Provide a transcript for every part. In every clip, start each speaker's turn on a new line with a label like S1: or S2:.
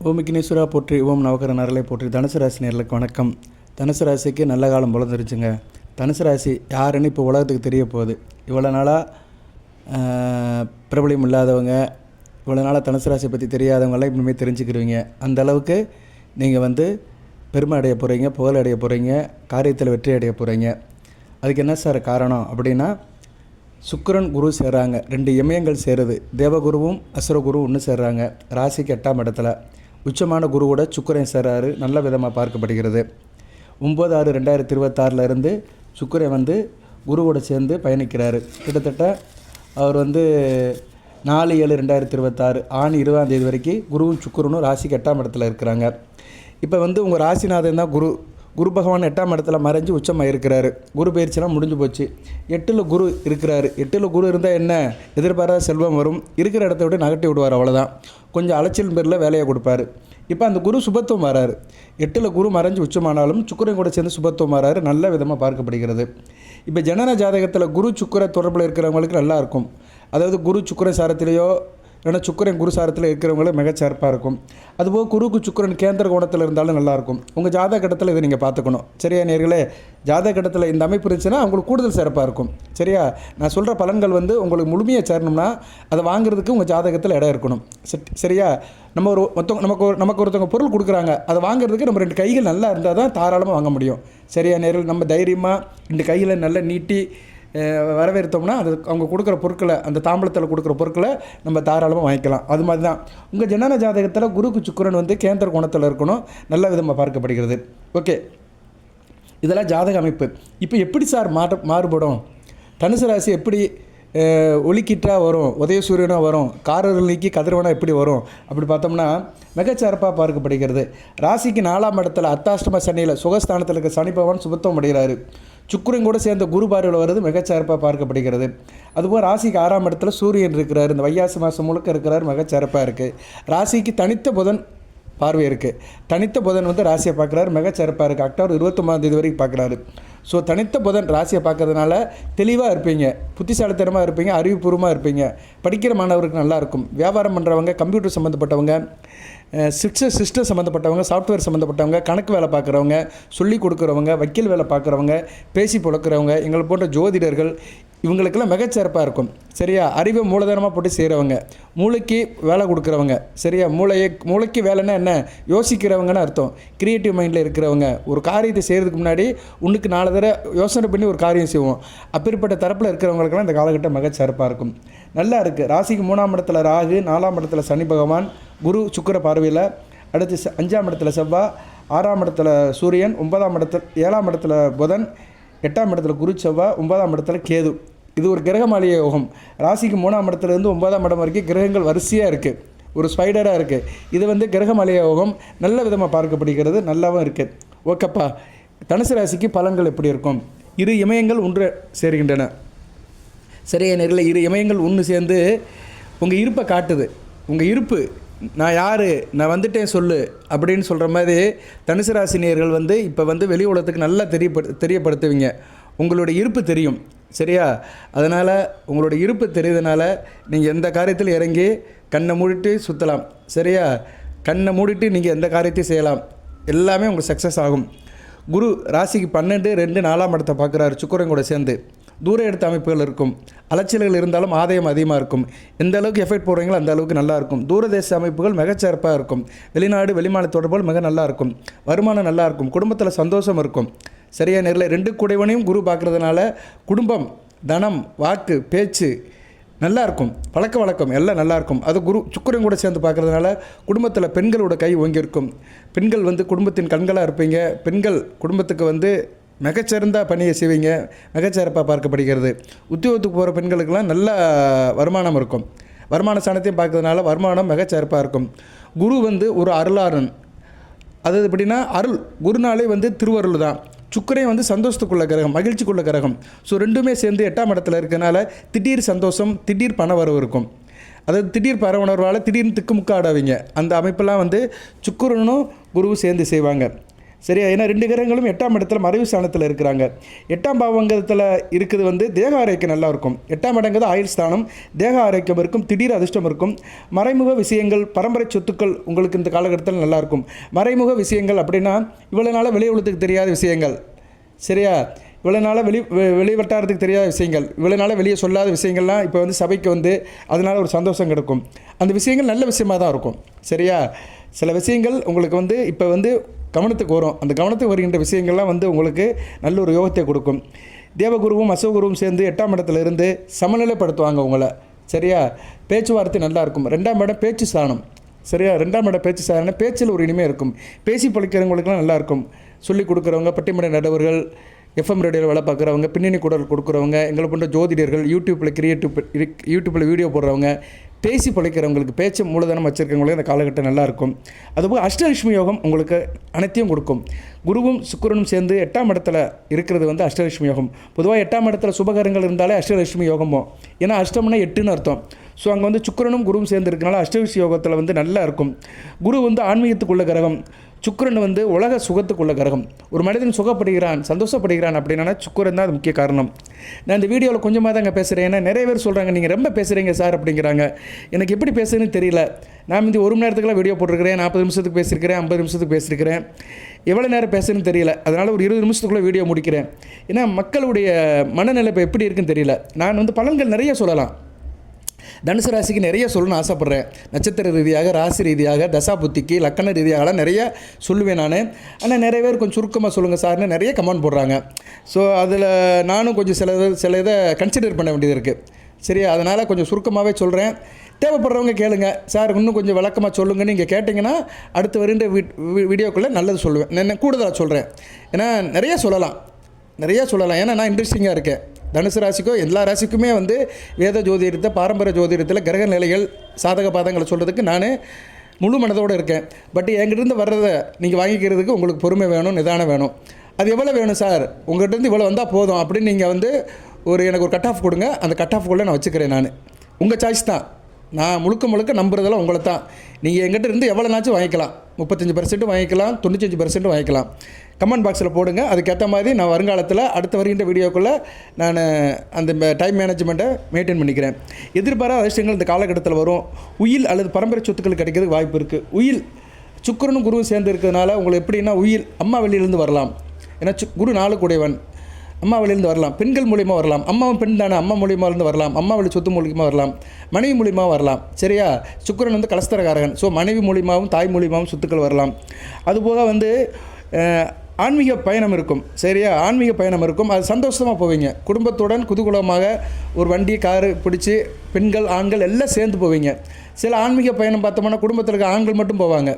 S1: ஓம் விக்னேஸ்வரா போற்றி, ஓம் நவகர நரலை போற்றி. தனுசு ராசி நேர்களுக்கு வணக்கம். தனுசு ராசிக்கு நல்ல காலம் பிறந்துருச்சுங்க. தனுசு ராசி யாருன்னு இப்போ உலகத்துக்கு தெரிய போகுது. இவ்வளோ நாளாக பிரபலியம் இல்லாதவங்க, இவ்வளோ நாளாக தனுசு ராசியை பற்றி தெரியாதவங்களாம் இனிமேல் தெரிஞ்சுக்கிருவீங்க. அந்த அளவுக்கு நீங்கள் பெருமை அடைய போகிறீங்க, புகழ் அடைய போகிறீங்க, காரியத்தில் வெற்றி அடைய போகிறீங்க. அதுக்கு என்ன சார் காரணம் அப்படின்னா, சுக்கிரன் குரு சேர்றாங்க, 2 இமயங்கள் சேருது. தேவகுருவும் அசுரகுருவும் ஒன்று சேர்றாங்க. ராசிக்கு 8ஆம் இடத்துல உச்சமான குருவோட சுக்கிரன் சேர்றாரு, நல்ல விதமாக பார்க்கப்படுகிறது. 9/6/2026 சுக்கிரன் குருவோட சேர்ந்து பயணிக்கிறாரு. கிட்டத்தட்ட அவர் 4/7/2026 ஆணி 20ஆம் தேதி வரைக்கும் குருவும் சுக்கிரனும் ராசிக்கு 8ஆம் இடத்துல இருக்கிறாங்க. இப்போ உங்கள் ராசிநாதன் தான் குரு பகவான் 8ஆம் இடத்துல மறைஞ்சு உச்சமாக இருக்கிறாரு. குரு பயிற்சிலாம் முடிஞ்சு போச்சு. 8ல் குரு இருக்கிறாரு. 8ல் குரு இருந்தால் என்ன, எதிர்பாராத செல்வம் வரும். இருக்கிற இடத்த விட்டு நகட்டி விடுவார், அவ்வளோதான். கொஞ்சம் அலைச்சல் பேரில் வேலையை கொடுப்பாரு. இப்போ அந்த குரு சுபத்துவம் வராரு. 8ல் குரு மறைஞ்சு உச்சமானாலும் சுக்கிரன் கூட சேர்ந்து சுபத்துவம் வராரு, நல்ல விதமாக பார்க்கப்படுகிறது. இப்போ ஜனன ஜாதகத்தில் குரு சுக்கிர தொடர்பில் இருக்கிறவங்களுக்கு நல்லா இருக்கும். அதாவது குரு சுக்கிர சாரத்திலேயோ இல்லைன்னா சுக்கிரன் குரு சாரத்தில் இருக்கிறவங்களும் மிகச்சிறப்பாக இருக்கும். அதுபோல் குருக்கு சுக்கிரன் கேந்திர கோணத்தில் இருந்தாலும் நல்லாயிருக்கும். உங்கள் ஜாதக கட்டத்தில் இதை நீங்கள் பார்த்துக்கணும். சரியா நேர்களே? ஜாதக கட்டத்தில் இந்த அமைப்பு இருந்துச்சுன்னா உங்களுக்கு கூடுதல் சிறப்பாக இருக்கும். சரியா? நான் சொல்கிற பலன்கள் உங்களுக்கு முழுமையாக சேரணும்னா அதை வாங்குறதுக்கு உங்கள் ஜாதகத்தில் இடம் இருக்கணும். சரியா? நமக்கு ஒருத்தவங்க பொருள் கொடுக்குறாங்க, அதை வாங்குறதுக்கு நம்ம 2 கைகள் நல்லா இருந்தால் தான் தாராளமாக வாங்க முடியும். சரியா நேர்கள்? நம்ம தைரியமாக 2 கைகளை நல்லா நீட்டி வரவேற்றோம்னா அது அவங்க கொடுக்குற பொருட்களை, அந்த தாம்பளத்தில் கொடுக்குற பொருட்களை நம்ம தாராளமாக வாங்கிக்கலாம். அது மாதிரி தான் உங்கள் ஜனன ஜாதகத்தில் குருக்கு சுக்கிரன் கேந்திர கோணத்தில் இருக்கணும், நல்ல விதமாக பார்க்கப்படுகிறது. ஓகே, இதெல்லாம் ஜாதக அமைப்பு. இப்போ எப்படி சார் மாறுபடும்? தனுசு ராசி எப்படி ஒளிக்கிட்டாக வரும், உதயசூரியனாக வரும், காரர்கள் நீக்கி கதிரவனாக எப்படி வரும் அப்படி பார்த்தோம்னா மிகச்சிறப்பாக பார்க்கப்படுகிறது. ராசிக்கு 4ஆம் இடத்துல அர்த்தாஷ்டம சனியில் சுகஸ்தானத்தில் இருக்க சனி பகவான் சுபத்துவம் அடைகிறாரு. சுக்கிரன் கூட சேர்ந்த குரு பார்வையில் வருது, மிகச்சிறப்பாக பார்க்கப்படுகிறது. அதுபோல் ராசிக்கு 6ஆம் இடத்துல சூரியன் இருக்கிறார். இந்த வைகாசி மாதம் முழுக்க இருக்கிறார், மிகச்சிறப்பாக இருக்குது. ராசிக்கு தனித்த புதன் பார்வை இருக்குது. தனித்த புதன் ராசியை பார்க்குறாரு, மிகச்சிறப்பாக இருக்குது. அக்டோபர் 29ஆம் தேதி வரைக்கும் பார்க்குறாரு. ஸோ தனித்த புதன் ராசியை பார்க்கறதுனால தெளிவாக இருப்பீங்க, புத்திசாலித்தனமாக இருப்பீங்க, அறிவுபூர்வமாக இருப்பீங்க. படிக்கிற மாணவருக்கு நல்லாயிருக்கும். வியாபாரம் பண்ணுறவங்க, கம்ப்யூட்டர் சம்மந்தப்பட்டவங்க, சிஸ்டம் சம்மந்தப்பட்டவங்க, சாஃப்ட்வேர் சம்மந்தப்பட்டவங்க, கணக்கு வேலை பார்க்குறவங்க, சொல்லிக் கொடுக்குறவங்க, வக்கீல் வேலை பார்க்குறவங்க, பேசி புழக்கிறவங்க, எங்களை போன்ற ஜோதிடர்கள், இவங்களுக்கெல்லாம் மிகச்சிறப்பாக இருக்கும். சரியா? அறிவை மூலதனமாக போட்டு செய்கிறவங்க, மூளைக்கு வேலை கொடுக்குறவங்க. சரியா? மூளைக்கு வேலைன்னா என்ன, யோசிக்கிறவங்கன்னு அர்த்தம். க்ரியேட்டிவ் மைண்டில் இருக்கிறவங்க, ஒரு காரியத்தை செய்கிறதுக்கு முன்னாடி உன்னுக்கு 4 தடவை யோசனை பண்ணி ஒரு காரியம் செய்வோம். அப்பேற்பட்ட தரப்பில் இருக்கிறவங்களுக்கெல்லாம் இந்த காலகட்டம் மிகச்சிறப்பாக இருக்கும். நல்லா இருக்குது. ராசிக்கு 3ஆம் இடத்துல ராகு, 4ஆம் இடத்துல சனி பகவான், குரு சுக்கிர பார்வையில், அடுத்து 5ஆம் இடத்துல செவ்வாய், 6ஆம் இடத்துல சூரியன், 9ஆம் இடத்துல 7ஆம் இடத்துல புதன், 8ஆம் இடத்துல குரு செவ்வாய், 9ஆம் இடத்துல கேது. இது ஒரு கிரகமாளிய யோகம். ராசிக்கு 3ஆம் இடத்துலேருந்து 9ஆம் இடம் வரைக்கும் கிரகங்கள் வரிசையாக இருக்குது, ஒரு ஸ்பைடராக இருக்குது. இது கிரகமாளிய யோகம், நல்ல விதமாக பார்க்கப்படுகிறது, நல்லாவும் இருக்குது. ஓகேப்பா. தனுசு ராசிக்கு பலன்கள் எப்படி இருக்கும்? 2 இமயங்கள் ஒன்று சேர்கின்றன. சரியா நேர்களே? 2 இமயங்கள் ஒன்று சேர்ந்து உங்கள் இருப்பை காட்டுது. உங்கள் இருப்பு, நான் யார், நான் வந்துட்டேன் சொல்லு அப்படின்னு சொல்கிற மாதிரி தனுசு ராசினியர்கள் இப்போ வெளி உலகத்துக்கு நல்லா தெரியப்படுத்துவீங்க. உங்களுடைய இருப்பு தெரியும். சரியா? அதனால் உங்களுடைய இருப்பு தெரியுதுனால நீங்கள் எந்த காரியத்தில் இறங்கி கண்ணை மூடிட்டு சுற்றலாம். சரியா? கண்ணை மூடிட்டு நீங்கள் எந்த காரியத்தையும் செய்யலாம், எல்லாமே உங்களுக்கு சக்ஸஸ் ஆகும். குரு ராசிக்கு 12, 2, 4ஆம் இடத்தை பார்க்குறாரு சுக்கிரன் கூட சேர்ந்து. தூர எடுத்த அமைப்புகள் இருக்கும். அலைச்சல்கள் இருந்தாலும் ஆதாயம் அதிகமாக இருக்கும். எந்த அளவுக்கு எஃபெக்ட் போடுறீங்களோ அந்த அளவுக்கு நல்லாயிருக்கும். தூரதேச அமைப்புகள் மிகச்சிறப்பாக இருக்கும். வெளிநாடு வெளிமாநில தொடர்புகள் மிக நல்லாயிருக்கும். வருமானம் நல்லாயிருக்கும். குடும்பத்தில் சந்தோஷம் இருக்கும். சரியா நேரில் 2 குடைவனையும் குரு பார்க்குறதுனால குடும்பம், தனம், வாக்கு, பேச்சு நல்லாயிருக்கும். பழக்க வழக்கம் எல்லாம் நல்லாயிருக்கும். அது குரு சுக்கிரன் கூட சேர்ந்து பார்க்குறதுனால குடும்பத்தில் பெண்களோட கை ஓங்கியிருக்கும். பெண்கள் குடும்பத்தின் கண்களாக இருப்பீங்க. பெண்கள் குடும்பத்துக்கு மிகச்சிறந்த பணியை செய்வீங்க, மிகச்சிறப்பாக பார்க்கப்படுகிறது. உத்தியோகத்துக்கு போகிற பெண்களுக்கெல்லாம் நல்ல வருமானம் இருக்கும். வருமான ஸ்தானத்தையும் பார்க்கறதுனால வருமானம் மிகச்சிறப்பாக இருக்கும். குரு ஒரு அருளாரன். அது எப்படின்னா அருள், குருநாளே திருவருள் தான். சுக்கிரன் சந்தோஷத்துக்குள்ள கிரகம், மகிழ்ச்சிக்குள்ள கிரகம். ஸோ 2மே சேர்ந்து 8ஆம் இடத்துல இருக்கிறனால திடீர் சந்தோஷம், திடீர் பண வரவு இருக்கும். அதாவது திடீர் பர உணர்வால் திடீர்னு திக்குமுக்க ஆடாவீங்க. அந்த அமைப்பெல்லாம் சுக்கிரனும் குருவும் சேர்ந்து செய்வாங்க. சரியா? ஏன்னா 2 கிரகங்களும் 8ஆம் இடத்துல மறைவு ஸ்தானத்தில் இருக்கிறாங்க. 8ஆம் பாவங்கத்தில் இருக்குது வந்து தேக ஆரோக்கியம் நல்லா இருக்கும். 8ஆம் இடங்கிறது ஆயுள் ஸ்தானம். தேக ஆரோக்கியம் இருக்கும், திடீர் அதிர்ஷ்டம் இருக்கும். மறைமுக விஷயங்கள், பரம்பரை சொத்துக்கள் உங்களுக்கு இந்த காலகட்டத்தில் நல்லாயிருக்கும். மறைமுக விஷயங்கள் அப்படின்னா இவ்வளோ நாளாக வெளி உலகத்துக்கு தெரியாத விஷயங்கள், சரியா? இவ்வளோ நாளாக வெளி வட்டாரத்துக்கு தெரியாத விஷயங்கள், இவ்வளோ நாளாக வெளியே சொல்லாத விஷயங்கள்லாம் இப்போ வந்து சபைக்கு வந்து அதனால் ஒரு சந்தோஷம் கிடைக்கும். அந்த விஷயங்கள் நல்ல விஷயமாக தான் இருக்கும், சரியா? சில விஷயங்கள் உங்களுக்கு வந்து இப்போ வந்து கவனத்துக்கு வரும். அந்த கவனத்துக்கு வருகின்ற விஷயங்கள்லாம் வந்து உங்களுக்கு நல்ல ஒரு யோகத்தை கொடுக்கும். தேவகுருவும் அசோகுருவும் சேர்ந்து 8ஆம் இடத்துல இருந்து சமநிலைப்படுத்துவாங்க உங்களை, சரியா? பேச்சுவார்த்தை நல்லாயிருக்கும். 2ஆம் இடம் பேச்சு ஸ்தானம், சரியா? 2ஆம் இடம் பேச்சு ஸ்தானம், பேச்சில் ஒரு இனிமே இருக்கும். பேசி பழிக்கிறவங்களுக்குலாம் நல்லாயிருக்கும். சொல்லிக் கொடுக்குறவங்க, பட்டிமன்ற நடுவர்கள், எஃப்எம் ரேடியோவில் வேலை பார்க்குறவங்க, பின்னணி குரல் கொடுக்குறவங்க, எங்களை போன்ற ஜோதிடர்கள், யூடியூப்பில் வீடியோ போடுறவங்க, பேசி பழிக்கிறவங்களுக்கு, பேச்சு மூலதனம் வச்சுருக்கவங்களுக்கு இந்த காலகட்டம் நல்லாயிருக்கும். அதுபோல் அஷ்டலட்சுமி யோகம் உங்களுக்கு அனைத்தையும் கொடுக்கும். குருவும் சுக்கிரனும் சேர்ந்து 8ஆம் இடத்துல இருக்கிறது வந்து அஷ்டலட்சுமி யோகம். பொதுவாக 8ஆம் இடத்துல சுபகரங்கள் இருந்தாலே அஷ்டலட்சுமி யோகமோ, ஏன்னா அஷ்டம்னா 8ன்னு அர்த்தம். ஸோ அங்கே வந்து சுக்கிரனும் குருவும் சேர்ந்து இருக்கனால அஷ்டலட்சுமி யோகத்தில் வந்து நல்லா இருக்கும். குரு வந்து ஆன்மீகத்துக்குள்ள கிரகம், சுக்கிரன் வந்து உலக சுகத்துக்குள்ள கிரகம். ஒரு மனிதன் சுகப்படுகிறான், சந்தோஷப்படுகிறான் அப்படின்னா சுக்கிரன் தான் அது முக்கிய காரணம். நான் இந்த வீடியோவில் கொஞ்சமாக தாங்க பேசுகிறேன். ஏன்னா நிறைய பேர் சொல்கிறாங்க நீங்கள் ரொம்ப பேசுகிறீங்க சார் அப்படிங்கிறாங்க. எனக்கு எப்படி பேசுறதுன்னு தெரியல. நான் இந்த 1 மணி நேரத்துக்குலாம் வீடியோ போட்டிருக்கிறேன், 40 நிமிஷத்துக்கு பேசியிருக்கிறேன், 50 நிமிஷத்துக்கு பேசியிருக்கிறேன். எவ்வளோ நேரம் பேசுறதுன்னு தெரியல. அதனால் ஒரு 20 நிமிஷத்துக்குள்ளே வீடியோ முடிக்கிறேன். ஏன்னா மக்களுடைய மனநிலை இப்போ எப்படி இருக்குன்னு தெரியல. நான் வந்து பலன்கள் நிறைய சொல்லலாம். தனுசு ராசிக்கு நிறைய சொல்லணும்னு ஆசைப்பட்றேன். நட்சத்திர ரீதியாக, ராசி ரீதியாக, தசா புத்திக்கு, லக்கண ரீதியாகலாம் நிறைய சொல்லுவேன் நான். ஆனால் நிறைய பேர் கொஞ்சம் சுருக்கமாக சொல்லுங்கள் சார்னு நிறைய கமெண்ட் போடுறாங்க. ஸோ அதில் நானும் கொஞ்சம் சில இதை கன்சிடர் பண்ண வேண்டியது இருக்குது, சரியா? அதனால் கொஞ்சம் சுருக்கமாகவே சொல்கிறேன். தேவைப்படுறவங்க கேளுங்க சார், இன்னும் கொஞ்சம் விளக்கமாக சொல்லுங்கன்னு நீங்கள் கேட்டிங்கன்னா அடுத்து வருகின்ற வீடியோக்குள்ளே நல்லது சொல்லுவேன். நான் கூடுதலாக சொல்கிறேன். ஏன்னா நிறைய சொல்லலாம். ஏன்னா நான் இன்ட்ரெஸ்டிங்காக இருக்கேன். தனுசு ராசிக்கோ எல்லா ராசிக்குமே வந்து வேத ஜோதிடத்தை, பாரம்பரிய ஜோதிடத்தில் கிரக நிலைகள், சாதக பாதங்களை சொல்கிறதுக்கு நான் முழு மனதோடு இருக்கேன். பட் என்கிட்டருந்து வர்றதை நீங்கள் வாங்கிக்கிறதுக்கு உங்களுக்கு பொறுமை வேணும், நிதானம் வேணும். அது எவ்வளோ வேணும் சார், உங்கள்கிட்டருந்து இவ்வளோ வந்தால் போதும் அப்படின்னு நீங்கள் வந்து எனக்கு ஒரு கட் ஆஃப் கொடுங்க. அந்த கட் ஆஃப்குள்ளே நான் வச்சுக்கிறேன். நான் உங்கள் சாய்ஸ் தான். நான் முழுக்க நம்புறதெல்லாம் உங்களை தான். நீங்கள் எங்கிட்ட இருந்து எவ்வளோனாச்சும் வாங்கிக்கலாம். 35% வாங்கிக்கலாம், 95% வாங்கிக்கலாம். கமெண்ட் பாக்ஸில் போடுங்க. அதுக்கேற்ற மாதிரி நான் வருங்காலத்தில் அடுத்த வருகின்ற வீடியோக்குள்ளே நான் அந்த டைம் மேனேஜ்மெண்ட்டை மெயின்டைன் பண்ணிக்கிறேன். எதிர்பாராத அதிர்ஷ்டங்கள் இந்த காலகட்டத்தில் வரும். உயில் அல்லது பரம்பரை சொத்துக்கள் கிடைக்கிறதுக்கு வாய்ப்பு இருக்குது. உயில் சுக்கிரனும் குருவும் சேர்ந்து இருக்கிறதுனால உங்களுக்கு எப்படின்னா உயில் அம்மா வெளியிலேருந்து வரலாம். ஏன்னா குரு 4 கூடையவன், அம்மா வழியிலேருந்து வரலாம். பெண்கள் மூலிமா வரலாம். அம்மாவும் பெண் தானே, அம்மா மூலியமாக இருந்து வரலாம். அம்மா வழி சொத்து மூலியமாக வரலாம். மனைவி மூலியமாக வரலாம், சரியா? சுக்கிரன் வந்து கலஸ்தரகாரகன். ஸோ மனைவி மூலியமாகவும் தாய் மூலியமாகவும் சொத்துக்கள் வரலாம். அதுபோக வந்து ஆன்மீக பயணம் இருக்கும், சரியா? ஆன்மீக பயணம் இருக்கும். அது சந்தோஷமாக போவீங்க. குடும்பத்துடன் குதூகலமாக ஒரு வண்டி, காரு பிடிச்சி பெண்கள், ஆண்கள் எல்லாம் சேர்ந்து போவீங்க. சில ஆன்மீக பயணம் பார்த்தோம்னா குடும்பத்தில் இருக்க ஆண்கள் மட்டும் போவாங்க.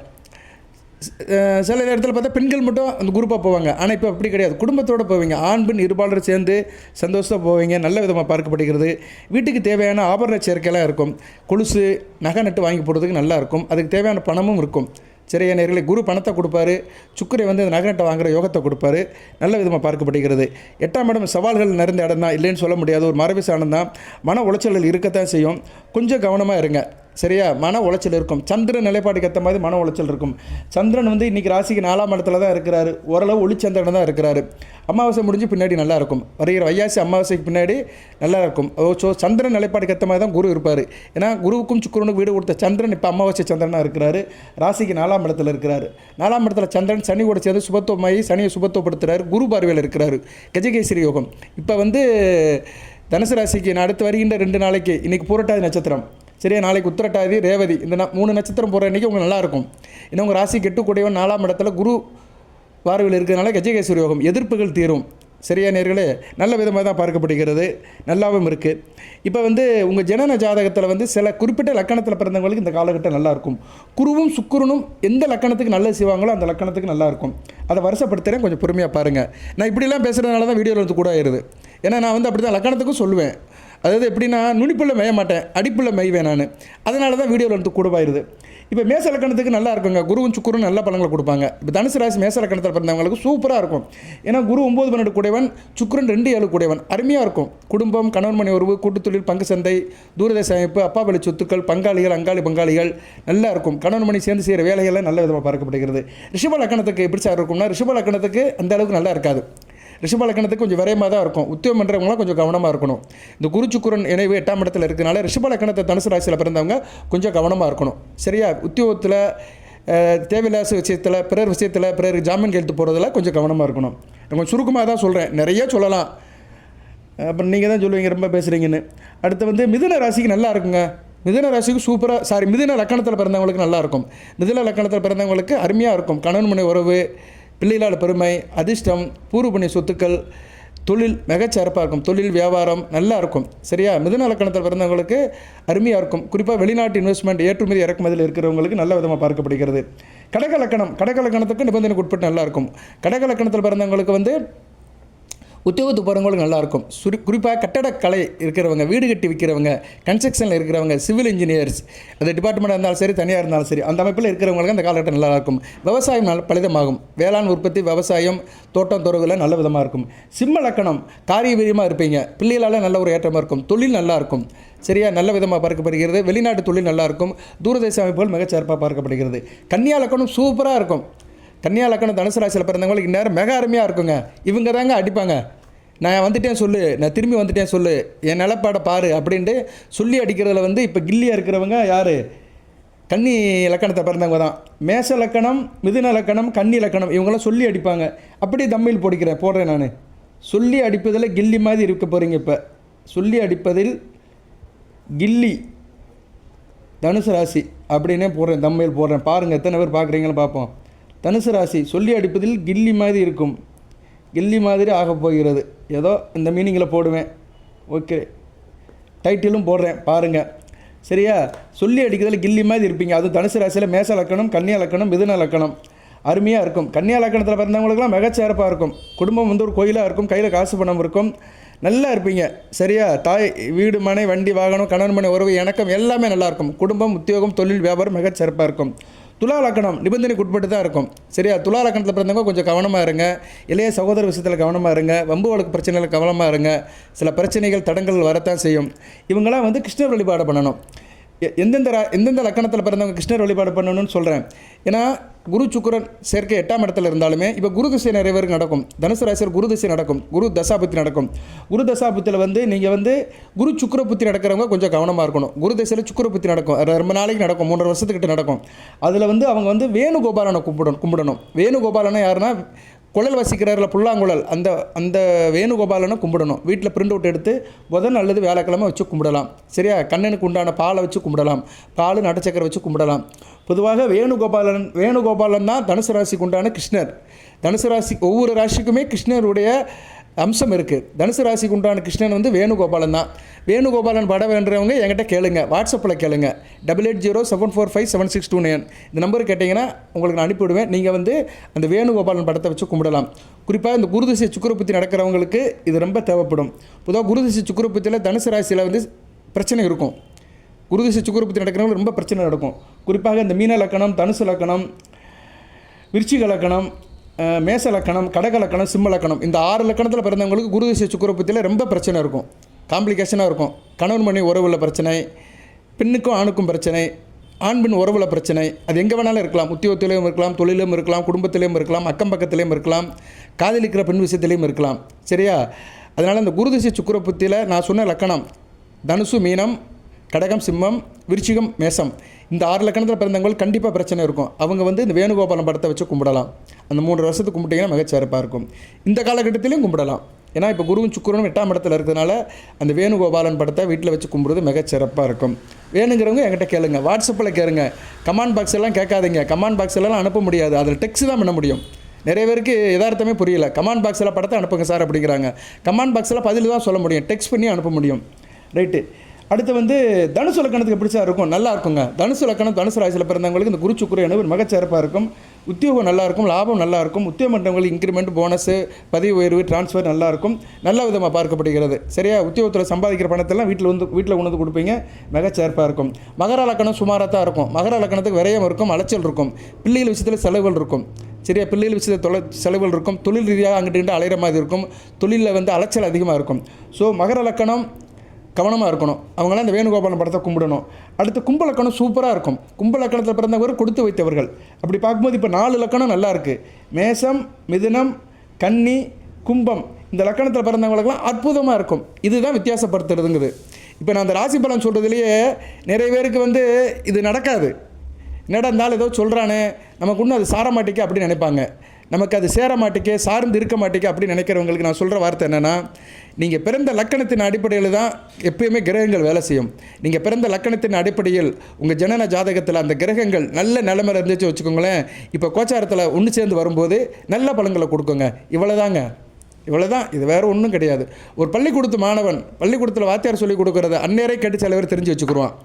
S1: சில இடத்துல பார்த்தா பெண்கள் மட்டும் அந்த குரூப்பாக போவாங்க. ஆனால் இப்போ அப்படி கிடையாது. குடும்பத்தோடு போவீங்க. ஆண் பெண் இருபாலர் சேர்ந்து சந்தோஷமாக போவீங்க. நல்ல விதமாக பார்க்கப்படுகிறது. வீட்டுக்கு தேவையான ஆபரண சேர்க்கையெல்லாம் இருக்கும். கொலுசு, நகை நட்டு வாங்கி போடுறதுக்கு நல்லாயிருக்கும். அதுக்கு தேவையான பணமும் இருக்கும், சரியா நேர்களே? குரு பணத்தை கொடுப்பாரு. சுக்கிரை வந்து அந்த நகை நட்டை வாங்குகிற யோகத்தை கொடுப்பாரு. நல்ல விதமாக பார்க்கப்படுகிறது. 8ஆம் இடம் சவால்கள் நிறைந்த இடம் தான், இல்லைன்னு சொல்ல முடியாது. ஒரு மரபு சாணம் தான். மன உளைச்சல்கள் இருக்கத்தான் செய்யும். கொஞ்சம் கவனமாக இருங்க, சரியா? மன உளைச்சல் இருக்கும். சந்திரன் நிலைப்பாட்டுக்கு ஏற்ற மாதிரி மன உளைச்சல் இருக்கும். சந்திரன் வந்து இன்றைக்கி ராசிக்கு 4ஆம் இடத்துல தான் இருக்கிறாரு. ஓரளவு ஒளிச்சந்திரன் தான் இருக்கிறாரு. அமாவாசை முடிஞ்சு பின்னாடி நல்லாயிருக்கும். வருகிற வைகாசி அமாவாசைக்கு பின்னாடி நல்லாயிருக்கும். ஸோ சந்திரன் நிலைப்பாட்டுக்கு ஏற்ற மாதிரி தான் குரு இருப்பார். ஏன்னா குருவுக்கும் சுக்கிரனுக்கும் வீடு கொடுத்த சந்திரன் இப்போ அமாவாசை சந்திரனாக இருக்கிறாரு. ராசிக்கு 4ஆம் இடத்துல இருக்கிறாரு. 4ஆம் இடத்துல சந்திரன் சனி கூட சேர்ந்து சுபத்துவமாகி சனியை சுபத்துவப்படுத்துகிறாரு. குரு பார்வையில் இருக்கிறாரு. கஜகேசரி யோகம். இப்போ வந்து தனுசு ராசிக்கு நான் அடுத்து வருகின்ற 2 நாளைக்கு, இன்றைக்கி பூரட்டாதி நட்சத்திரம், சரியா? நாளைக்கு உத்திரட்டாதி, ரேவதி, இந்த 3 நட்சத்திரம் போகிற அன்றைக்கி உங்களுக்கு நல்லாயிருக்கும். ஏன்னா உங்கள் ராசிக்கு 8 கூடையவன் 4ஆம் இடத்துல குரு பார்வையில் இருக்கிறதுனால கஜகேசரி யோகம். எதிர்ப்புகள் தீரும், சரியா நேர்களே? நல்ல விதமாக தான் பார்க்கப்படுகிறது. நல்லாவும் இருக்குது. இப்போ வந்து உங்கள் ஜனன ஜாதகத்தில் வந்து சில குறிப்பிட்ட லக்கணத்தில் பிறந்தவங்களுக்கு இந்த காலகட்டம் நல்லாயிருக்கும். குருவும் சுக்கிரனும் எந்த லக்கணத்துக்கு நல்லது செய்வாங்களோ அந்த லக்கணத்துக்கு நல்லாயிருக்கும். அதை வருஷப்படுத்துகிறேன், கொஞ்சம் பொறுமையாக பாருங்கள். நான் இப்படிலாம் பேசுகிறதுனால தான் வீடியோவில் வந்து கூட ஆயிடுது. ஏன்னா நான் வந்து அப்படி தான் லக்கணத்துக்கும் சொல்லுவேன். அதாவது எப்படின்னா நுனிப்புள்ள மேய மாட்டேன், அடிப்புள்ள மேய்வேன் நான். அதனால தான் வீடியோவில் வந்து கூடவாயிருது. இப்போ மேச லக்கணத்துக்கு நல்லா இருக்குங்க, குருவும் சுக்கிரனும் நல்ல பலன்களை கொடுப்பாங்க. இப்போ தனுசு ராசி மேச லக்கணத்தில் பிறந்தவங்களுக்கு சூப்பராக இருக்கும். ஏன்னா குரு 9 12 கூடையவன், சுக்கிரன் 2 7 கூடையவன். அருமையாக இருக்கும். குடும்பம், கணவன் மனை உறவு, கூட்டுத்தொழில், பங்கு சந்தை, தூரதேச அமைப்பு, அப்பா வழி சொத்துக்கள், பங்காளிகள், அங்காளி பங்காளிகள் நல்லா இருக்கும். கணவன் மணி சேர்ந்து செய்கிற வேலைகள்லாம் நல்ல விதமாக பார்க்கப்படுகிறது. ரிஷப லக்கணத்துக்கு எப்படி சார் இருக்கும்னா, ரிஷப லக்கணத்துக்கு அந்த அளவுக்கு நல்லா இருக்காது. ரிஷப லக்கணத்துக்கு கொஞ்சம் விரயமாக தான் இருக்கும். உத்தியோகம் பண்ணுறவங்களாம் கொஞ்சம் கவனமாக இருக்கணும். இந்த குரு சுக்கிரன் இணைவு 8ஆம் இடத்துல இருக்கனால ரிஷப லக்கணத்தை தனுசு ராசியில் பிறந்தவங்க கொஞ்சம் கவனமாக இருக்கணும். சரியா? உத்தியோகத்தில் தேவையில்லாத விஷயத்தில், பிறர் விஷயத்தில், பிறர் ஜாமீன் கையெழுத்து போகிறதுல கொஞ்சம் கவனமாக இருக்கணும். நான் கொஞ்சம் சுருக்கமாக தான் சொல்கிறேன், நிறைய சொல்லலாம். அப்புறம் நீங்கள் தான் சொல்லுவீங்க ரொம்ப பேசுகிறீங்கன்னு. அடுத்து வந்து மிதுன ராசிக்கு நல்லா இருக்குங்க. மிதுன ராசிக்கு சூப்பராக மிதுன லக்கணத்தில் பிறந்தவங்களுக்கு நல்லாயிருக்கும். மிதுன லக்கணத்தில் பிறந்தவங்களுக்கு அருமையாக இருக்கும். கணவன் மனை உறவு, பிள்ளைகளால் பெருமை, அதிர்ஷ்டம், பூர்வ புண்ணிய சொத்துக்கள், தொழில் மிகச்சிறப்பாக இருக்கும். தொழில் வியாபாரம் நல்லா இருக்கும். சரியா? மிதுன லக்கணத்தில் பிறந்தவங்களுக்கு அருமையாக இருக்கும். குறிப்பாக வெளிநாட்டு இன்வெஸ்ட்மெண்ட், ஏற்றுமதி இறக்குமதியில் இருக்கிறவங்களுக்கு நல்ல விதமாக பார்க்கப்படுகிறது. கடக லக்கணம், கடக லக்கணத்துக்கு நிபந்தனைக்கு உட்பட்டு நல்லாயிருக்கும். கடக லக்கணத்தில் பிறந்தவங்களுக்கு வந்து உத்தியோகத்துக்கு போகிறவங்களுக்கு நல்லாயிருக்கும். குறிப்பாக கட்டடக்கலை இருக்கிறவங்க, வீடு கட்டி விற்கிறவங்க, கன்ஸ்ட்ரக்ஷனில் இருக்கிறவங்க, சிவில் இன்ஜினியர்ஸ், அது டிபார்ட்மெண்ட்டாக இருந்தாலும் சரி, தனியாக இருந்தாலும் சரி, அந்த அமைப்பில் இருக்கிறவங்களுக்கு அந்த காலகட்டம் நல்லாயிருக்கும். விவசாயம் பலிதமாகும். வேளாண் உற்பத்தி, விவசாயம், தோட்டம் துறவுல நல்ல விதமாக இருக்கும். சிம்ம லக்கணம், காரிய வீரியமாக இருப்பீங்க. பிள்ளைகளால் நல்ல ஒரு ஏற்றமாக இருக்கும். தொழில் நல்லாயிருக்கும். சரியா? நல்ல விதமாக பார்க்கப்படுகிறது. வெளிநாட்டு தொழில் நல்லாயிருக்கும். தூரதேச அமைப்புகள் மிகச்சிறப்பாக பார்க்கப்படுகிறது. கன்னியா லக்கணம் சூப்பராக இருக்கும். கன்னியா லக்கணம் தனுசு ராசியில் பிறந்தவங்களுக்கு இந்நேரம் மிக அருமையாக இருக்குங்க. இவங்க தாங்க அடிப்பாங்க. நான் வந்துட்டேன் சொல்லு, நான் திரும்பி வந்துட்டேன் சொல்லு, என் நிலப்பாடை பாரு அப்படின்ட்டு சொல்லி அடிக்கிறதுல வந்து இப்போ கில்லியாக இருக்கிறவங்க யார்? கன்னி லக்கணத்தை பிறந்தவங்க தான். மேச லக்கணம், மிதுன லக்கணம், கன்னி லக்கணம், இவங்களாம் சொல்லி அடிப்பாங்க. அப்படியே தம்மில் போடுறேன் நான். சொல்லி அடிப்பதில் கில்லி மாதிரி இருக்க போகிறீங்க. இப்போ சொல்லி அடிப்பதில் கில்லி தனுசு ராசி அப்படின்னே போடுறேன், தம்மில் போடுறேன். பாருங்கள் எத்தனை பேர் பார்க்குறீங்கன்னு பார்ப்போம். தனுசு ராசி சொல்லி அடிப்பதில் கில்லி மாதிரி இருக்கும். கில்லி மாதிரி ஆக போகிறது. ஏதோ இந்த மீனிங்கில் போடுவேன். ஓகே, டைட்டிலும் போடுறேன் பாருங்கள். சரியா? சொல்லி அடிக்கிறதுல கில்லி மாதிரி இருப்பீங்க. அது தனுசு ராசியில் மேச லக்கணம், கன்னியா லக்கணம், மிதுன லக்கணம் அருமையாக இருக்கும். கன்னியா லக்கணத்தில் பிறந்தவங்களுக்குலாம் மிகச்சிறப்பாக இருக்கும். குடும்பம் வந்து ஒரு கோயிலாக இருக்கும். கையில் காசு பணம் இருக்கும். நல்லா இருப்பீங்க. சரியா? தாய், வீடு, மனை, வண்டி, வாகனம், கணவன் மனை உறவு, இணக்கம் எல்லாமே நல்லாயிருக்கும். குடும்பம், உத்தியோகம், தொழில், வியாபாரம் மிகச்சிறப்பாக இருக்கும். துலா லக்கணம் நிபந்தனைக்கு உட்பட்டு தான் இருக்கும். சரியா? துலா லக்கணத்தில் பிறந்தவங்க கொஞ்சம் கவனமாக இருங்க. இளைய சகோதர விஷயத்தில் கவனமாக இருங்க. வம்பு வழக்கு பிரச்சனைகள் கவனமாக இருங்க. சில பிரச்சனைகள், தடங்கள் வரத்தான் செய்யும். இவங்களாம் வந்து கிருஷ்ணர் வழிபாடு பண்ணணும். எந்தெந்த லக்கணத்தில் பிறந்தவங்க கிருஷ்ணர் வழிபாடு பண்ணணும்னு சொல்கிறேன். ஏன்னா குரு சுக்கிரன் சேர்க்கை 8ஆம் இடத்துல இருந்தாலுமே இப்போ குரு திசை நிறைய பேருக்கு நடக்கும். தனுசு ராசியில் குரு திசை நடக்கும், குரு தசாபுத்தி நடக்கும். குரு தசாபுத்தியில் வந்து நீங்கள் வந்து குரு சுக்கிர புத்தி நடக்கிறவங்க கொஞ்சம் கவனமாக இருக்கணும். குரு திசையில் சுக்கிர புத்தி நடக்கும், ரொம்ப நாளைக்கு நடக்கும், 3.5 வருஷத்துக்கிட்ட நடக்கும். அதில் வந்து அவங்க வந்து வேணுகோபாலனை கும்பிடணும். வேணுகோபாலனை யாருன்னா குழல் வசிக்கிறாரில் புல்லாங்குழல், அந்த வேணுகோபாலனை கும்பிடணும். வீட்டில் பிரிண்ட் அவுட் எடுத்து புதன் அல்லது வியாழக்கிழமை வச்சு கும்பிடலாம். சரியா? கண்ணனுக்கு உண்டான பாலை வச்சு கும்பிடலாம். பால் நட்டச்சக்கரை வச்சு கும்பிடலாம். பொதுவாக வேணுகோபாலன் தான் தனுசு ராசிக்கு உண்டான கிருஷ்ணர். தனுசு ராசி ஒவ்வொரு ராசிக்குமே கிருஷ்ணருடைய அம்சம் இருக்குது. தனுசு ராசிக்கு உண்டான கிருஷ்ணன் வந்து வேணுகோபாலன் தான். வேணுகோபாலன் படம் வேண்டுறவங்க என்கிட்ட கேளுங்க, வாட்ஸ்அப்பில் கேளுங்க. 8807457629 இந்த நம்பர் கேட்டிங்கன்னா உங்களுக்கு நான் அனுப்பிவிடுவேன். நீங்கள் வந்து அந்த வேணுகோபாலன் படத்தை வச்சு கும்பிடலாம். குறிப்பாக இந்த குருதிசை சுக்கிரபுத்தி நடக்கிறவங்களுக்கு இது ரொம்ப தேவைப்படும். பொதுவாக குருதிசை சுக்கிரபுத்தியில் தனுசு ராசியில் வந்து பிரச்சனை இருக்கும். குருதிசை சுக்கிரபுத்தி நடக்கிறவங்களுக்கு ரொம்ப பிரச்சனை நடக்கும். குறிப்பாக இந்த மீன லக்கணம், தனுசு லக்கணம், விருச்சிக லக்கணம், மேச லக்கணம், கடக லக்கணம், சிம்ம லக்கணம், இந்த 6 லக்கணத்தில் பிறந்தவங்களுக்கு குருதிசை சுக்கிரபுத்தியில் ரொம்ப பிரச்சனை இருக்கும். காம்ப்ளிகேஷனாக இருக்கும். கணவன் மணி உறவுல பிரச்சனை, பெண்ணுக்கும் ஆணுக்கும் பிரச்சனை, ஆண் பெண் உறவுல பிரச்சனை. அது எங்கே வேணாலும் இருக்கலாம். உத்தியோகத்திலையும் இருக்கலாம், தொழிலும் இருக்கலாம், குடும்பத்திலையும் இருக்கலாம், அக்கம் பக்கத்திலையும் இருக்கலாம், காதலிக்கிற பெண் விஷயத்திலையும் இருக்கலாம். சரியா? அதனால் இந்த குருதிசை சுக்கிரபுத்தியில் நான் சொன்ன லக்கணம் தனுசு, மீனம், கடகம், சிம்மம், விருச்சிகம், மேசம், இந்த 6 லக்கணத்தில் பிறந்தவங்களுக்கு கண்டிப்பாக பிரச்சனை இருக்கும். அவங்க வந்து இந்த வேணுகோபாலன் படத்தை வச்சு கும்பிடலாம். அந்த 3 வருஷத்துக்கு கும்பிட்டிங்கன்னா மிகச்சிறப்பாக இருக்கும். இந்த காலகட்டத்திலையும் கும்பிடலாம். ஏன்னா இப்போ குருவும் சுக்கிரனும் 8ஆம் இடத்துல இருக்கிறதுனால அந்த வேணுகோபாலன் படத்தை வீட்டில் வச்சு கும்பிடுறது மிகச்சிறப்பாக இருக்கும். வேணுங்கிறவங்க என்கிட்ட கேளுங்க, வாட்ஸ்அப்பில் கேளுங்க. கமெண்ட் பாக்ஸ் எல்லாம் கேட்காதீங்க. கமெண்ட் பாக்ஸ் எல்லாம் அனுப்ப முடியாது. அதில் டெக்ஸ்ட் தான் பண்ண முடியும். நிறைய பேருக்கு யதார்த்தமே புரியல. கமெண்ட் பாக்ஸில் படத்தை அனுப்புங்க சார் அப்படிங்கிறாங்க. கமெண்ட் பாக்ஸில் பதில் தான் சொல்ல முடியும், டெக்ஸ்ட் பண்ணி அனுப்ப முடியும். ரைட்டு. அடுத்து வந்து தனுசு லக்கணத்துக்கு எப்படி சார் இருக்கும்? நல்லா இருக்குங்க. தனுசு லக்கணம் தனுசு ராசியில் பிறந்தவங்களுக்கு இந்த குரு சுக்கிர இணைவு மிகச்சிறப்பாக இருக்கும். உத்தியோகம் நல்லாயிருக்கும், லாபம் நல்லாயிருக்கும், உத்தியோகம் பண்ணுறவங்களுக்கு இன்க்ரிமெண்ட், போனஸு, பதவி உயர்வு, ட்ரான்ஸ்ஃபர் நல்லாயிருக்கும், நல்ல விதமாக பார்க்கப்படுகிறது. சரியா? உத்தியோகத்தில் சம்பாதிக்கிற பணத்தெல்லாம் வீட்டில் உணர்ந்து கொடுப்பீங்க, மிகச்சிறப்பாக இருக்கும். மகர லக்கணம் சுமாராக தான் இருக்கும். மகர லக்கணத்துக்கு விரயம் இருக்கும், அலைச்சல் இருக்கும், பிள்ளைகள் விஷயத்தில் செலவுகள் இருக்கும். சரியா? பிள்ளைகள் விஷயத்தில் செலவுகள் இருக்கும், தொழில் ரீதியாக அங்கிட்டு அலைகிற மாதிரி இருக்கும், தொழிலில் வந்து அலைச்சல் அதிகமாக இருக்கும். ஸோ மகர லக்கணம் கவனமாக இருக்கணும். அவங்களாம் இந்த வேணுகோபாலன் படத்தை கும்பிடணும். அடுத்து கும்ப லக்கணம் சூப்பராக இருக்கும். கும்ப லக்கணத்தில் பிறந்தவர் கொடுத்து வைத்தவர்கள். அப்படி பார்க்கும்போது இப்போ 4 லக்கணம் நல்லா இருக்குது. மேஷம், மிதுனம், கன்னி, கும்பம், இந்த லக்கணத்தில் பிறந்தவங்களுக்கெல்லாம் அற்புதமாக இருக்கும். இதுதான் வித்தியாசப்படுத்துறதுங்குது. இப்போ நான் அந்த ராசி பலன் சொல்கிறதுலையே நிறைய பேருக்கு வந்து இது நடக்காது. என்னடா இருந்தாலும் ஏதோ சொல்கிறானே, நமக்கு இன்னும் அது சார மாட்டிக்க அப்படின்னு நினைப்பாங்க. நமக்கு அது சேர மாட்டிக்க, சார்ந்து இருக்க மாட்டிக்க அப்படின்னு நினைக்கிறவங்களுக்கு நான் சொல்கிற வார்த்தை என்னென்னா, நீங்கள் பிறந்த லக்கணத்தின் அடிப்படையில் தான் எப்பயுமே கிரகங்கள் வேலை செய்யும். நீங்கள் பிறந்த லக்கணத்தின் அடிப்படையில் உங்கள் ஜனன ஜாதகத்தில் அந்த கிரகங்கள் நல்ல நிலைமையில் இருந்துச்சு வச்சுக்கோங்களேன், இப்போ கோச்சாரத்தில் ஒன்று சேர்ந்து வரும்போது நல்ல பலன்களை கொடுக்குங்க. இவ்வளோதாங்க, இவ்வளோதான். இது வேறு ஒன்றும் கிடையாது. ஒரு பள்ளிக்கூடத்து மாணவன் பள்ளிக்கூடத்தில் வாத்தியார் சொல்லி கொடுக்குறத அந்நேரம் கேட்டு சில பேர் தெரிஞ்சு வச்சுக்குருவான்.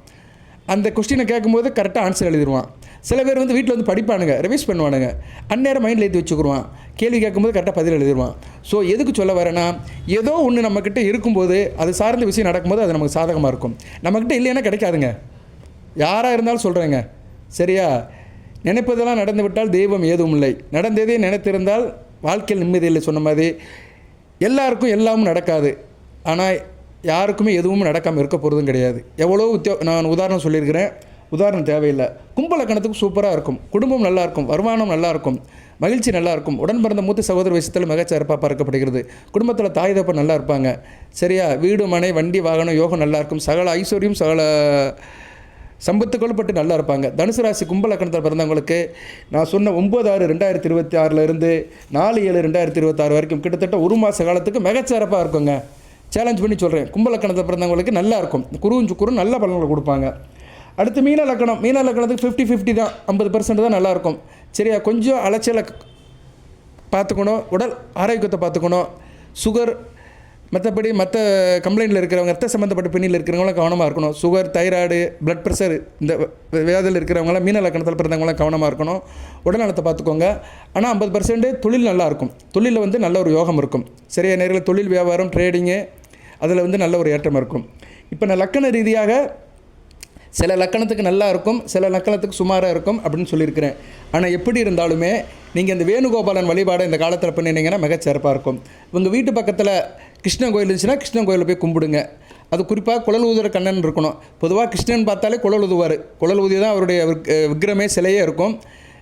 S1: அந்த கொஸ்டினை கேட்கும்போது கரெக்டாக ஆன்சர் எழுதிடுவான். சில பேர் வந்து வீட்டில் வந்து படிப்பானுங்க, ரிவைஸ் பண்ணுவானுங்க, அந்நேரம் மைண்டில் ஏற்றி வச்சுக்குருவான். கேள்வி கேட்கும்போது கரெக்டாக பதில் எழுதிடுவான். ஸோ எதுக்கு சொல்ல வரேன்னா, ஏதோ ஒன்று நம்மக்கிட்ட இருக்கும்போது அது சார்ந்த விஷயம் நடக்கும்போது அது நமக்கு சாதகமாக இருக்கும். நம்மக்கிட்ட இல்லைன்னா கிடைக்காதுங்க. யாராக இருந்தாலும் சொல்கிறேங்க. சரியா? நினைப்பதெல்லாம் நடந்து விட்டால் தெய்வம் ஏதும் இல்லை, நடந்ததே நினைத்திருந்தால் வாழ்க்கையில் நிம்மதி இல்லை சொன்ன மாதிரி எல்லாருக்கும் எல்லாமும் நடக்காது. ஆனால் யாருக்குமே எதுவும் நடக்காமல் இருக்க போகிறதும் கிடையாது. எவ்வளோ நான் உதாரணம் சொல்லியிருக்கிறேன், உதாரணம் தேவையில்லை. கும்ப லக்கணத்துக்கு சூப்பராக இருக்கும். குடும்பம் நல்லாயிருக்கும், வருமானம் நல்லாயிருக்கும், மகிழ்ச்சி நல்லாயிருக்கும். உடன் பிறந்த மூத்த சகோதர விஷயத்தில் மிகச்சிறப்பாக பார்க்கப்படுகிறது. குடும்பத்தில் தாய் தப்ப நல்லா இருப்பாங்க. சரியா? வீடு, மனை, வண்டி, வாகனம், யோகம் நல்லாயிருக்கும். சகல ஐஸ்வர்யம், சகல சம்பத்துக்கள் பட்டு நல்லா இருப்பாங்க. தனுசு ராசி கும்ப லக்கணத்தில் பிறந்தவங்களுக்கு நான் சொன்ன 9/6/2026 4/7/2026 வரைக்கும் கிட்டத்தட்ட ஒரு மாத காலத்துக்கு மிகச்சிறப்பாக இருக்குங்க. சேலஞ்ச் பண்ணி சொல்கிறேன். கும்ப லக்கணத்தில் பிறந்தவங்களுக்கு நல்லா இருக்கும். குருவும் சுக்குரும் நல்ல பலன்களை கொடுப்பாங்க. அடுத்து மீன லக்கணம். மீன லக்கணத்துக்கு 50-50 தான், 50% தான் நல்லாயிருக்கும். சரியா? கொஞ்சம் அலைச்சலை பார்த்துக்கணும், உடல் ஆரோக்கியத்தை பார்த்துக்கணும். சுகர், மற்றபடி மற்ற கம்ப்ளைண்டில் இருக்கிறவங்க, ரத்த சம்மந்தப்பட்ட பின்னில் இருக்கிறவங்களாம் கவனமாக இருக்கணும். சுகர், தைராய்டு, பிளட் ப்ரெஷர், இந்த வியாதியில் இருக்கிறவங்களாம் மீன லக்கணத்தில் பிறந்தவங்களாம் கவனமாக இருக்கணும். உடல்நலத்தை பார்த்துக்கோங்க. ஆனால் 50% தொழில் நல்லாயிருக்கும். தொழிலில் வந்து நல்ல ஒரு யோகம் இருக்கும். சரியா? நேரில் தொழில், வியாபாரம், ட்ரேடிங்கு, அதில் வந்து நல்ல ஒரு ஏற்றம் இருக்கும். இப்போ நான் லக்கண ரீதியாக சில லக்கணத்துக்கு நல்லா இருக்கும், சில லக்கணத்துக்கு சுமாராக இருக்கும் அப்படின்னு சொல்லியிருக்கிறேன். ஆனால் எப்படி இருந்தாலுமே நீங்கள் இந்த வேணுகோபாலன் வழிபாடை இந்த காலத்தில் பண்ணினீங்கன்னா மிகச்சிறப்பாக இருக்கும். உங்கள் வீட்டு பக்கத்தில் கிருஷ்ணன் கோயில் இருந்துச்சுன்னா கிருஷ்ணன் கோயிலில் போய் கும்பிடுங்க. அது குறிப்பாக குழல் ஊதுற கண்ணன் இருக்கணும். பொதுவாக கிருஷ்ணன் பார்த்தாலே குழல் ஊதுவார். குழல் ஊதி தான் அவருடைய விக்கிரமே சிலையே இருக்கும்.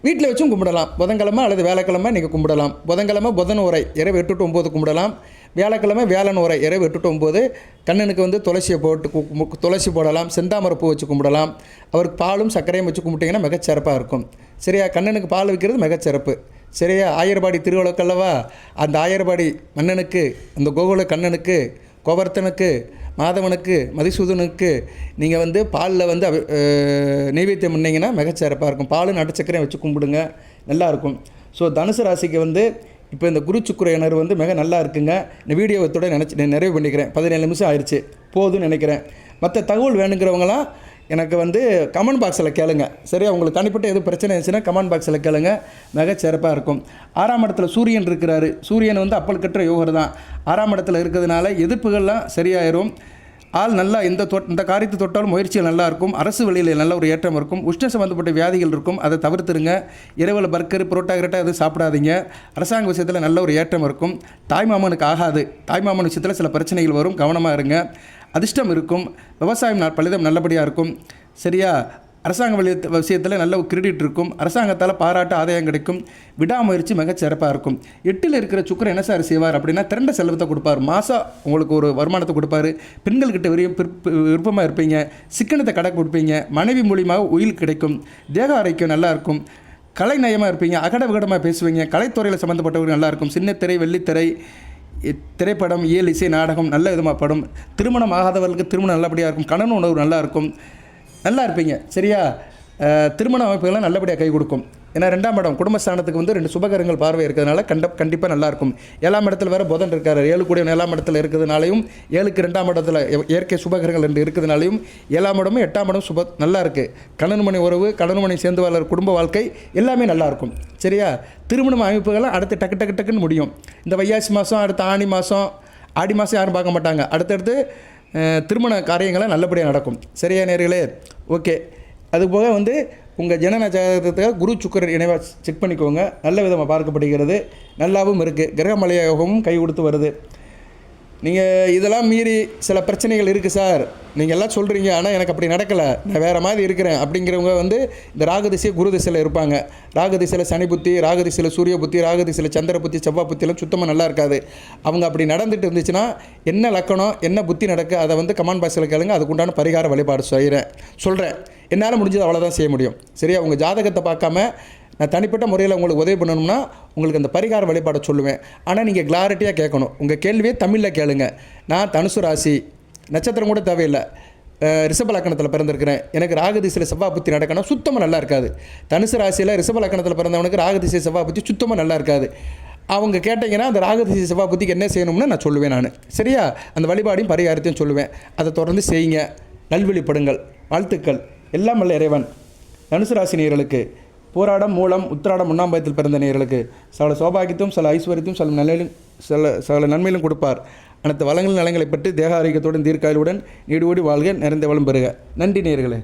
S1: வீட்டில் வச்சும் கும்பிடலாம். புதன்கிழமை அல்லது வேலைக்கிழமை நீங்கள் கும்பிடலாம். புதன்கிழமை புதன் உரை இரவு 8 to 9 கும்பிடலாம். வியாழக்கிழமை வியாழன் உரை இரவு 8 to 9 கண்ணனுக்கு வந்து துளசியை போட்டு துளசி போடலாம். செந்தாமரை பூ வச்சு கும்பிடலாம். அவருக்கு பாலும் சர்க்கரையும் வச்சு கும்பிட்டிங்கன்னா மிகச்சிறப்பாக இருக்கும். சரியா? கண்ணனுக்கு பால் வைக்கிறது மிகச்சிறப்பு. சரியா? ஆயிரபாடி திருவிழாக்கல்லவா, அந்த ஆயிரபாடி மன்னனுக்கு, அந்த கோகுல கண்ணனுக்கு, கோவர்த்தனுக்கு, மாதவனுக்கு, மதிசூதனுக்கு நீங்கள் வந்து பாலில் வந்து நெய்வேத்தியம் பண்ணிங்கன்னா மிகச்சிறப்பாக இருக்கும். பால் நாட்டு சர்க்கரையும் வச்சு கும்பிடுங்க, நல்லாயிருக்கும். ஸோ தனுசு ராசிக்கு வந்து இப்போ இந்த குரு சுக்கிர இணைவு வந்து மிக நல்லா இருக்குங்க. இந்த வீடியோவத்தோட நிறைவு பண்ணிக்கிறேன். 17 நிமிஷம் ஆயிடுச்சு, போதும்னு நினைக்கிறேன். மற்ற தகவல் வேணுங்கிறவங்களாம் எனக்கு வந்து கமெண்ட் பாக்ஸில் கேளுங்க. சரியா? உங்களுக்கு தனிப்பட்ட எதுவும் பிரச்சனை இருந்துச்சுன்னா கமெண்ட் பாக்ஸில் கேளுங்க, மிகச்சிறப்பாக இருக்கும். 6ஆம் இடத்துல சூரியன் இருக்கிறாரு. சூரியன் வந்து அப்பல் கட்டுற யோகர் தான். 6ஆம் இடத்துல இருக்கிறதுனால எதிர்ப்புகள்லாம் சரியாயிரும். ஆள் நல்லா இந்த காரியத்தை தொட்டாலும் முயற்சிகள் நல்லாயிருக்கும். அரசு வழியில் நல்ல ஒரு ஏற்றம் இருக்கும். உஷ்ண சம்மந்தப்பட்ட வியாதிகள் இருக்கும், அதை தவிர்த்துருங்க. இரவில் பர்கர், புரோட்டா கிரோட்டா எதுவும் சாப்பிடாதீங்க. அரசாங்க விஷயத்தில் நல்ல ஒரு ஏற்றம் இருக்கும். தாய்மாமனுக்கு ஆகாது. தாய்மாமன் விஷயத்தில் சில பிரச்சனைகள் வரும், கவனமாக இருங்க. அதிர்ஷ்டம் இருக்கும். விவசாயம் பலிதம் நல்லபடியாக இருக்கும். சரியா? அரசாங்க விஷயத்தில் நல்ல ஒரு கிரெடிட் இருக்கும். அரசாங்கத்தால் பாராட்டு ஆதாயம் கிடைக்கும். விடாமுயற்சி மிகச்சிறப்பாக இருக்கும். 8ல் இருக்கிற சுக்கிரன் என்ன சார் செய்வார் அப்படின்னா, திரண்ட செலவத்தை கொடுப்பார். மாதம் உங்களுக்கு ஒரு வருமானத்தை கொடுப்பார். பெண்கள்கிட்ட விருப்பமாக இருப்பீங்க. சிக்கனத்தை கடை கொடுப்பீங்க. மனைவி மூலியமாக உயில் கிடைக்கும். தேக ஆரோக்கியம் நல்லாயிருக்கும். கலை நயமாக இருப்பீங்க. அகட விகடமாக பேசுவீங்க. கலைத்துறையில் சம்மந்தப்பட்டவர்கள் நல்லாயிருக்கும். சின்னத்திரை, வெள்ளித்திரை, திரைப்படம், இயல், இசை, நாடகம் நல்ல விதமாக படும். திருமணம் ஆகாதவர்களுக்கு திருமணம் நல்லபடியாக இருக்கும். கணவன் உணவு நல்லாயிருக்கும், நல்லா இருப்பீங்க. சரியா? திருமண அமைப்புகள்லாம் நல்லபடியாக கை கொடுக்கும். ஏன்னா 2ஆம் இடம் குடும்பஸ்தானத்துக்கு வந்து 2 சுபகரங்கள் பார்வை இருக்கிறதுனால கண்டிப்பாக நல்லாயிருக்கும். 7ஆம் இடத்துல வேறு புதன் இருக்கார், 7 கூடிய 7ஆம் இடத்துல இருக்கிறதுனாலையும் 7க்கு 2ஆம் இடத்துல இயற்கை சுபகரங்கள் 2 இருக்கிறதுனாலையும் 7ஆம் இடமும் 8ஆம் இடம் நல்லா இருக்குது. கணவன் மனை உறவு, கணவன் மனை சேர்ந்து வாழ குடும்ப வாழ்க்கை எல்லாமே நல்லாயிருக்கும். சரியா? திருமணம் அமைப்புகள்லாம் அடுத்து டக்குன்னு முடியும். இந்த வைகாசி மாதம், அடுத்த ஆனி மாதம், ஆடி மாதம் யாரும் பார்க்க மாட்டாங்க. அடுத்தடுத்து திருமண காரியங்கள்லாம் நல்லபடியாக நடக்கும். சரியா நேயர்களே? ஓகே. அதுபோக வந்து உங்கள் ஜனன ஜாதகத்துக்காக குரு சுக்கிரன் இணைவாக செக் பண்ணிக்கோங்க. நல்ல விதமாக பார்க்கப்படுகிறது, நல்லாவும் இருக்குது. கிரகமலைய யோகமும் கை கொடுத்து வருது. நீங்கள் இதெல்லாம் மீறி சில பிரச்சனைகள் இருக்குது சார், நீங்கள் எல்லாம் சொல்கிறீங்க, ஆனால் எனக்கு அப்படி நடக்கலை, நான் வேறு மாதிரி இருக்கிறேன் அப்படிங்கிறவங்க வந்து இந்த ராகதிசை குரு திசையில் இருப்பாங்க. ராகதிசையில் சனி புத்தி, ராகதிசையில் சூரிய புத்தி, ராகதிசையில் சந்திர புத்தி, செவ்வாய் புத்தியெல்லாம் சுத்தமாக நல்லா இருக்காது. அவங்க அப்படி நடந்துட்டு இருந்துச்சுன்னா என்ன லக்கணம், என்ன புத்தி நடக்க, அதை வந்து கமெண்ட் பாக்ஸில் கேளுங்க. அதுக்குண்டான பரிகார வழிபாடு சொல்கிறேன். என்னால் முடிஞ்சது அவ்வளோதான் செய்ய முடியும். சரியா? உங்கள் ஜாதகத்தை பார்க்காம நான் தனிப்பட்ட முறையில் உங்களுக்கு உதவி பண்ணணும்னா உங்களுக்கு அந்த பரிகார வழிபாடை சொல்லுவேன். ஆனால் நீங்கள் கிளாரிட்டியாக கேட்கணும். உங்கள் கேள்வியை தமிழில் கேளுங்க. நான் தனுசு ராசி, நட்சத்திரம் கூட தேவையில்லை, ரிஷப லக்கணத்தில் பிறந்திருக்கிறேன், எனக்கு ராகதிசையில் செவ்வாய் புத்தி நடக்கணும், சுத்தமாக நல்லா இருக்காது. தனுசு ராசியில் ரிஷப லக்கணத்தில் பிறந்தவனுக்கு ராகதிசை செவ்வாய் புத்தி சுத்தமாக நல்லா இருக்காது. அவங்க கேட்டிங்கன்னா அந்த ராகதிசை செவ்வாய் புத்திக்கு என்ன செய்யணும்னு நான் சொல்லுவேன். நான் சரியா? அந்த வழிபாடையும் பரிகாரத்தையும் சொல்லுவேன். அதை தொடர்ந்து செய்யுங்க, நல்வழிப்படுங்கள். வாழ்த்துக்கள். எல்லாம் வல்ல இறைவன் தனுசு ராசி நேயர்களுக்கு, போராடம், மூலம், உத்திராடம் 1ஆம் பாதத்தில் பிறந்த நேயர்களுக்கு சகல சௌபாகியத்தையும், சகல ஐஸ்வர்யத்தையும், சகல நன்மையிலும் கொடுப்பார். அனைத்து வளங்கள் நலங்களை பற்றி தேக ஆரோக்கியத்துடன் தீர்க்காயலுடன் நீடு ஓடி வாழ்க, நிறைந்த வளம் பெறுக. நன்றி நேயர்களே.